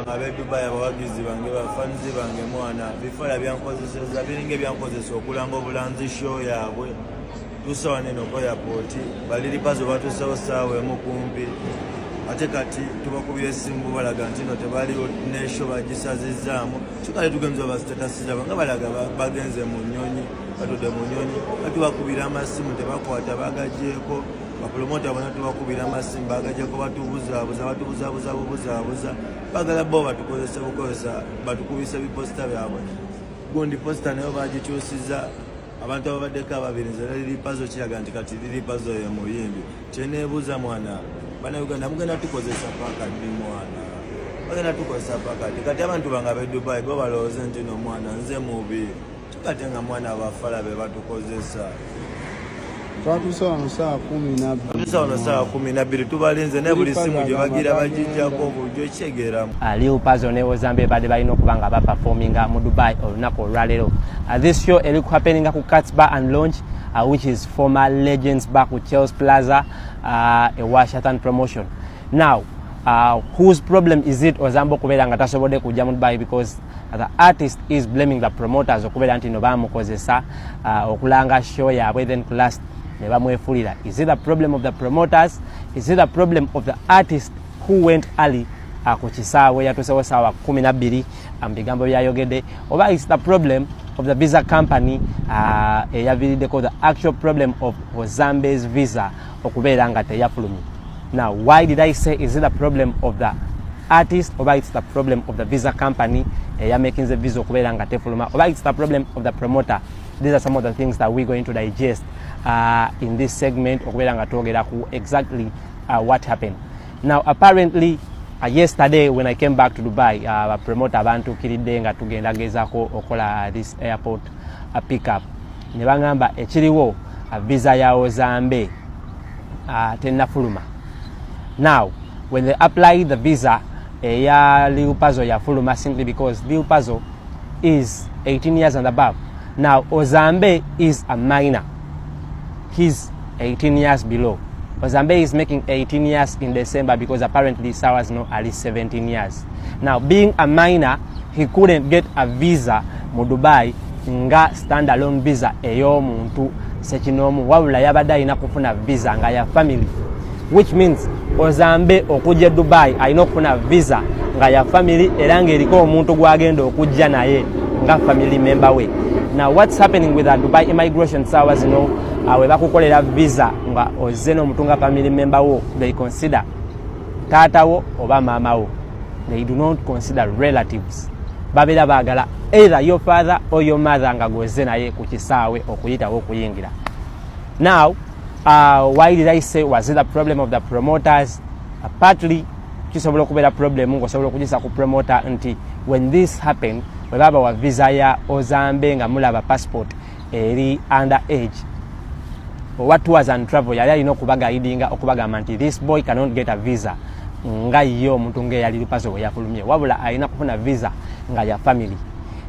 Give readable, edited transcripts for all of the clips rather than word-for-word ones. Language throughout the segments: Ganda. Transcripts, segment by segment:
bange ab'e Dubai abawagizi bange bafanzi bange mwana bifala byankozeseza biringa byankozesa okulanga obulanzi show yaabwe tusawa neno ko airport baliri pazo batusawo sawa emu kumpi ate kati tubakubira esimu balaga nti no tebali nesho bagisazizaamu kikale tugenza bastatasiza banga balaga bagenze mu nnyonyi batude mu nnyonyi batubakubira amasimu tebakwata bagajeeko bapromota bana tubakubira amasimu bagajeeko batubuza bagala bo batukozesa bukozesa batukubisa biposta byabwe gondi posta nayo bagikyusiza abantu ababaddeko ababirinze liri pazo kiraga nti kati liri pazo ye muyimbi kyeneebuuza mwana bana Uganda mugenda tukozesa paka ndi mwana bagenda tukozesa paka kati abantu bange ab'e Dubai bo balowooza nti no mwana nze mubi tukate nga mwana abafala be batukozesa twatusawa no saa 12 tubalinze ne buli simu gye bagira bagijjako obujjo kyegeramu Lil Pazzo ne Ozambe badde balina okubanga baperforminga mu Dubai olunaku olwaleero. This show eri happening ku Cats Bar and Lounge, which is former Legends Bar ku Chelsea Plaza, a Washington promotion. Now, whose problem is it Ozambe okubeera nga tasobodde kujja mu Dubai? Because the artist is blaming the promoters okubeera nti no bamukozesa okulanga show yaabwe then last ne bamwefulira. Is it the problem of the promoters? Is it the problem of the artist who went early ku kisaawe yatusewo saawa 12 bigambo byayogedde? Oba is the problem of the visa company eyaviiriddeko the actual problem of Ozambe's visa okubeera nga teyafulumye? Now, why did I say is it the problem of the artist, or it's the problem of the visa company making the visa okubeera nga tefuluma, or it's the problem of the promoter? These are some of the things that we're going to digest in this segment okubeera nga twogera ku exactly what happened. Now, apparently yesterday when I came back to Dubai, promoter abantu kiridde nga tugenda gezaako okola this airport pickup ne bangamba ekiriwo visa ya Ozambe tennafuluma. Now, when they applied the visa, Lil Pazzo yafuluma simply because Lil Pazzo is 18 years and above. Now, Ozambe is a minor. He's 18 years below. Ozambe is making 18 years in December because apparently Sawa's no at least 17 years. Now, being a minor, he couldn't get a visa mu Dubai nga standalone visa eyo muntu sekinomu wabula yabadde alina kufuna visa nga ya family, which means Ozambe okujja Dubai alina okufuna visa nga ya family era ng'eriko omuntu gwagenda okujja naye nga family member we. Now, what's happening with the Dubai immigration Sawas, we bakukolera visa nga ozze n'omuntu nga family member wo, they consider taata wo oba maama wo. They do not consider relatives. Babeera baagala either your father or your mother nga gwezze naye ku kisaawe okuyitawo okuyingira. Now, why did I say was it the problem of the promoters? Partly kisobola okubeera problem ng'osobola okugisa ku promoter nti when this happened, we baba wa visa ya Ozambe nga mulaba passport eri under age, what was and travel yali alina okubaguidinga okubagamba nti this boy cannot get a visa nga yo omuntu ng'eyali Lil Pazzo we yafulumye, wabula alina kufuna visa nga ya family.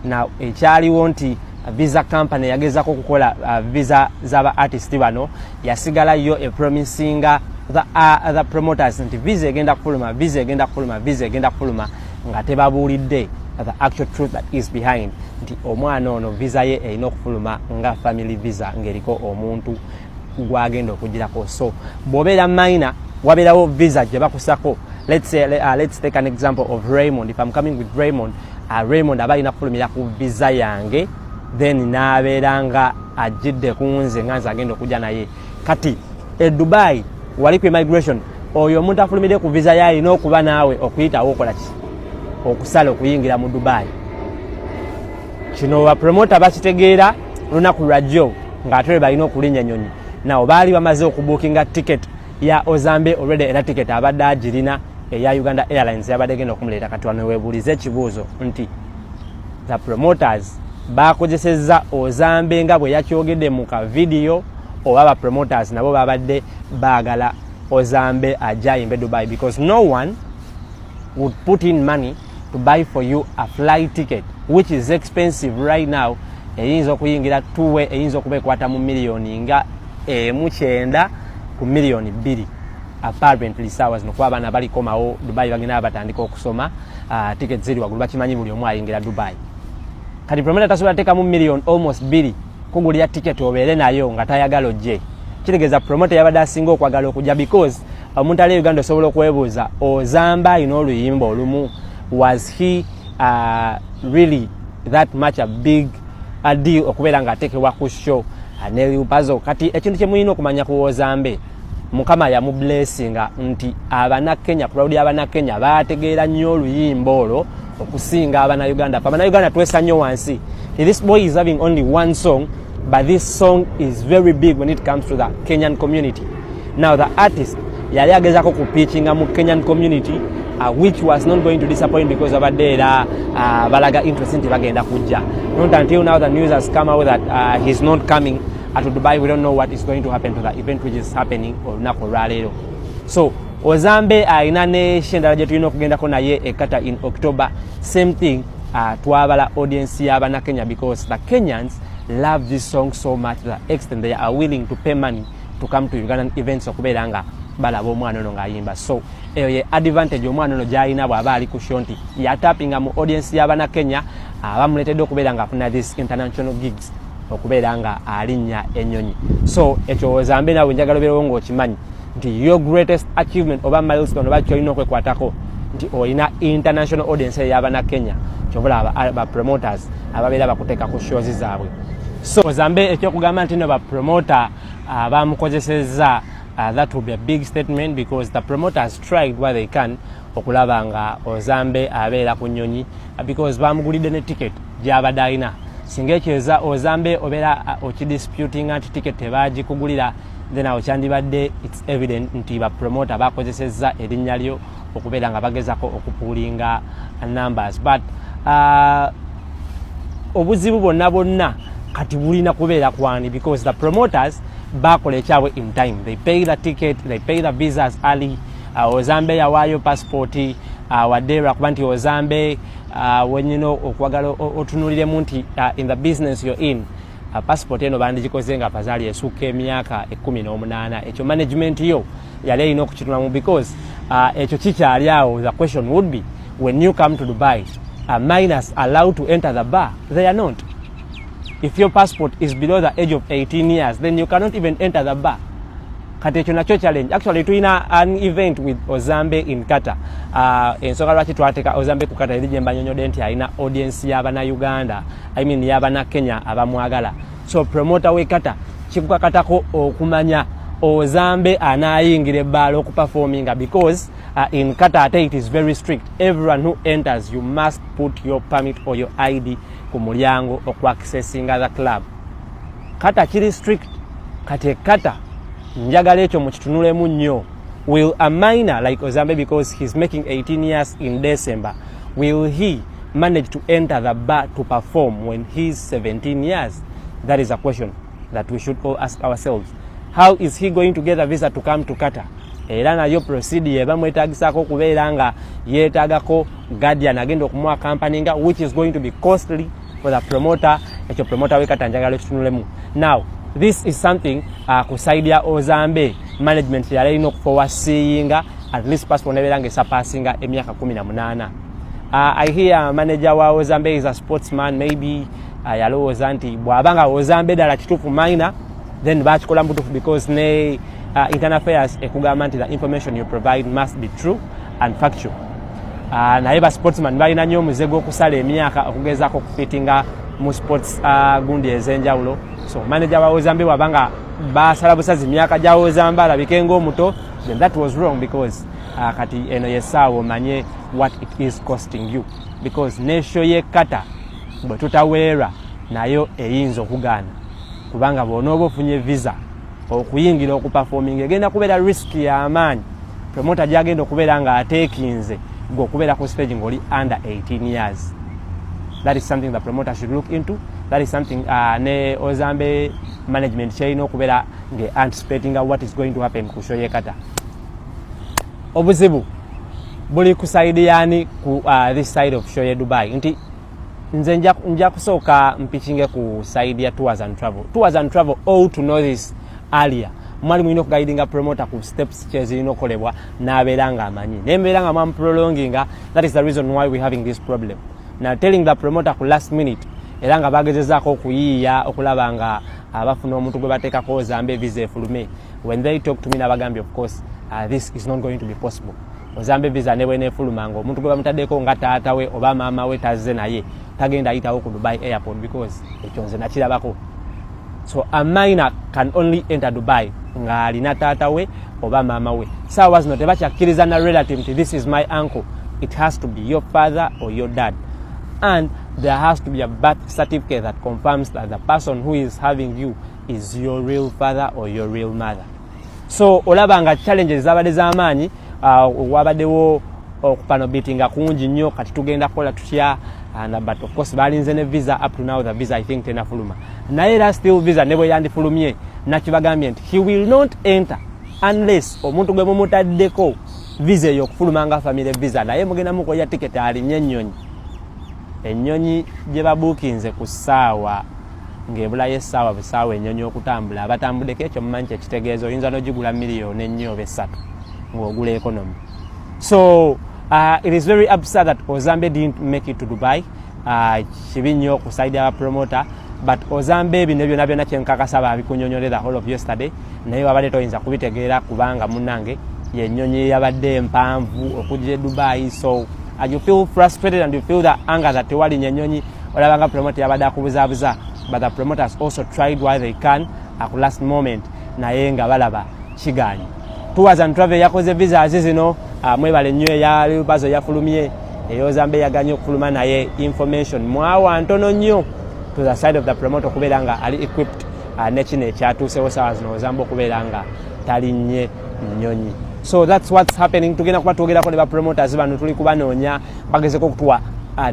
Now, ekyaliwo nti visa company yagezako okukola visa z'aba artist bano yasigala yo promisinga the promoters nti visa egenda kufuluma, visa egenda kufuluma, visa egenda kufuluma, nga tebabuulidde the actual truth that is behind nti omwana ono visa ye erina okufuluma nga family visa ng'eriko omuntu gwagenda okugirako. So bw'obeera minor wabeerawo visa gye bakusako. Let's take an example of Raymond. If I'm coming with Raymond, Raymond aba alina kufulumira ku visa yange then n'abeera nga ajjidde ku nze nga nze agenda okujja naye. Kati Dubai wali ku immigration, oyo omuntu afulumire ku visa yaye alina okuba naawe okuyitawo okola ki? Okusala okuyingira mu Dubai. Kino bapromota bakitegeera lunaku lwajjo ng'ate balina okulinnya nyonyi. Now, baali bamaze okubuukinga ticket ya Ozambe already, era ticket abadde agirina eya Uganda Airlines yabadde genda okumuleeta. Kati wano weebuulize ekibuuzo nti the promoters bakozesezza Ozambe nga bwe yakyogedde mu ka video, oba ba promoters nabo babadde baagala Ozambe ajja ayimbe Dubai? Because no one would put in money to buy for you a flight ticket which is expensive right now. Eyinza okuyingira tuwe eyinza okuba ekwata mu miliyoni nga 9 ku miliyoni 2. apparently sawa zino kwa abaana bali komawo Dubai bagenda batandika okusoma tickets ziri wagulu bakimanyi buli omu ayingira Dubai kati promoter tasobola teka mu million almost 2 kugulira ticket obeere nayo nga tayagala ojje kitegeeza promoter yabadde asinga okwagala okujja because omuntu ali Uganda osobola okwebuuza Ozamba ino oluyimba olumu was he really that much a big deal okubeera nga ateekebwa ku show aneliupazo kati ekintu kye mulina okumanya ku Ozambe Mukama ya mu blessinga nti abana Kenya proud abana Kenya baategeera nnyo oluyimba olwo okusinga abana Uganda abana Uganda twesa nnyo wansi this boy is having only one song but this song is very big when it comes to the Kenyan community. Now the artist yali agezako ku pitchinga mu Kenyan community which was not going to disappoint because of Adela balaga interest nti bagenda kujja. Not until now the news has come out that he's not coming to Dubai. We don't know what is going to happen to the event which is happening olunaku olwaleero. So Ozambe ayina ne shendala gye tulina okugendako naye ekata in October. Same thing twabala audience y'abana Kenya because the Kenyans love this song so much to the extent they are willing to pay money to come to Ugandan events okubeera nga balaba omwana ono ng'ayimba. So eyo ye advantage omwana ono gy'alina bw'aba ali ku show nti yatapinga mu audience y'abana Kenya bamuleetedde okubeera nga afuna this international gigs okubeera nga alinnya ennyonyi. So ekyo Ozambe nawe njagala obeerewo ng'okimanyi nti your greatest achievement oba milestone oba kyolina okwekwatako nti olina international audience y'abana Kenya kyobula aba promoters ababeera bakuteeka ku shows zaabwe. So Ozambe ekyokugamba nti no ba promoter bamukozesezza that will be a big statement because the promoters tried what they can okulaba nga Ozambe abeera ku nnyonyi because bamugulidde ne ticket gy'abadde alina. Singa ekyeza Ozambe obeera okidisputing nti ticket tebaagikugulira then awo kyandibadde it's evident nti ba promoter bakozesezza erinnya lyo okubeera nga bagezako okupuulinga numbers but obuzibu bonna kati bulina kubeera kwani because the promoters bakola ekyabwe in time. They pay the ticket, they pay the visas early. Ozambe yawaayo passport waddeera kuba nti Ozambe wenyina okwagala otunuliremu nti in the business you're in passport eno bandigikoze nga pazaali esukka emyaka 18. Ekyo management yo yali erina okukitunulamu because ekyo kikyali awo. The question would be when you come to Dubai are minors allowed to enter the bar? They are not. If your passport is below the age of 18 years, then you cannot even enter the bar. Kati ekyo nakyo challenge. Actually, tulina an event with Ozambe in Qatar. Ensonga lwaki twateeka Ozambe ku Qatar erije mbanyonyodde nti alina audience y'abana Uganda, I mean y'abana Kenya abamwagala. So promoter we Qatar kikukakatako okumanya Ozambe anayingira ebbala okuperforminga because in Qatar it is very strict. Everyone who enters, you must put your permit or your ID ku mulyango okwaccessinga the club. Qatar kiri strict. Kati Qatar njagala ekyo mukitunulemu nnyo. Will a minor like Ozambe, because he's making 18 years in December, will he manage to enter the bar to perform when he's 17 years? That is a question that we should all ask ourselves. How is he going to get a visa to come to Qatar? Era nayo procedure bamwetagisako kubeera nga yeetagako guardian agenda okumuwa company nga which is going to be costly for the promoter. Ekyo promoter we Qatar njagala kitunulemu. Now this is something kusaidia Ozambe management yali ino forward seeing at least passport nebeera ngesapassinga emyaka 18. I hear manager wa Ozambe is a sportsman, maybe yalowooza nti bw'abanga Ozambe ddala kituufu minor then bakikola mbutuufu because ne internal affairs ekugamba nti the information you provide must be true and factual. Naye ba sportsman balina nnyo omuze gw'okusala emyaka okugezaako okufitinga mu sports gundi ez'enjawulo. So manager wa Ozambe wabanga basala busazi myaka gya Ozambe alabike ng'omuto, then that was wrong because kati eno yesaawo omanye what it is costing you because nesho ye Qatar bwe tutaweera nayo eyinza okugaana kubanga bw'onooba ofunye visa okuyingira okuperforming egenda kubeera risk y'amaanyi promoter gy'agenda okubeera nga ateekinze gwe okubeera ku stage ng'oli under 18 years. That is something the promoter should look into. That is something ne Ozambe management kyerina okubeera anticipating what is going to happen ku show ye Qatar. Obuzibu buli ku side yani ku this side of show ye Dubai nti nze nja kusooka mpichinge ku side ya tours and travel. Tours and travel ought to know this earlier mwali mulina okuguidinga promoter ku steps kyezirina okukolebwa n'abeera nga amanyi naye mbeera nga mwamuprolonginga. That is the reason why we're having this problem. Now telling the promoter ku last minute era nga bagezezaako okuyiiya okulaba nga bafuna omuntu gwe bateekako Ozambe visa efulume. When they talk to me nabagambye of course this is not going to be possible. Ozambe visa ne bwene efuluma nga omuntu gwe bamutaddeko nga taata we oba maama we tazze naye tagenda ayitawo ku Dubai airport because ekyo nze nakirabako. So a minor can only enter Dubai nga alina taata we oba maama we. Saawa zino tebakyakkiriza na relative nti this is my uncle. It has to be your father or your dad. And there has to be a birth certificate that confirms that the person who is having you is your real father or your real mother. So olaba nga challenges zabadde z'amaanyi wabaddewo okupanobitinga kungi nnyo kati tugenda kukola tutya but of course balinze ne visa up to now the visa I think tenafuluma naye era still visa ne bwe yandifulumye nakibagambye nti he will not enter unless omuntu gwe mumutaddeko visa eyo okufuluma nga family visa naye mugenda mukoya ticket alinye ennyonyi gye babuukinze ku ssaawa ng'ebulayo essaawa busaawa ennyonyi okutambula abatambuddeko ekyo mumanyi kyekitegeeza oyinza n'ogigula miliyoni ennyo oba essatu ng'ogula economy. So it is very absurd that Ozambe didn't make it to Dubai. Kibi nnyo ku side ya promoter but Ozambe bino byonna byonna kyenkakasa babikunyonyole the whole of yesterday naye wabadde toyinza kubitegeera kubanga munnange yennyonyi yabadde empanvu okujja e Dubai. So you feel frustrated and you feel the anger that tewali nyenyonyi olabanga promoter yabadde akubuzaabuza but the promoters also tried while they can at last moment naye nga balaba kigaanyi. Tours and Travel yakoze visa zino mwebale nnyo eya Lupazo yafulumye Ozambe yaganye okufuluma naye information mwawa ntono nnyo to the side of the promoter okubeera nga ali equipped nekino ekyatuusewo saawa zino Ozambe okubeera nga talinnye nnyonyi. So that's what's happening. Tugenda kuba twogerako ne ba promoters bano tuli kubanoonya bagezeko okutuwa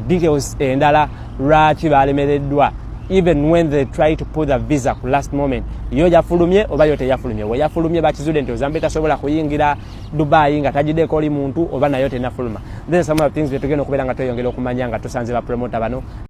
details endala lwaki balemereddwa even when they try to put the visa ku last moment. Yo yafulumye oba yo teyafulumye. We yafulumye bakizudde nti Ozambe tasobola kuyingira Dubai nga tajiddeko oli muntu oba nayo tenafuluma. These are some of the things we tugenda okubeera nga tweyongera okumanya nga tusanze ba promoter bano.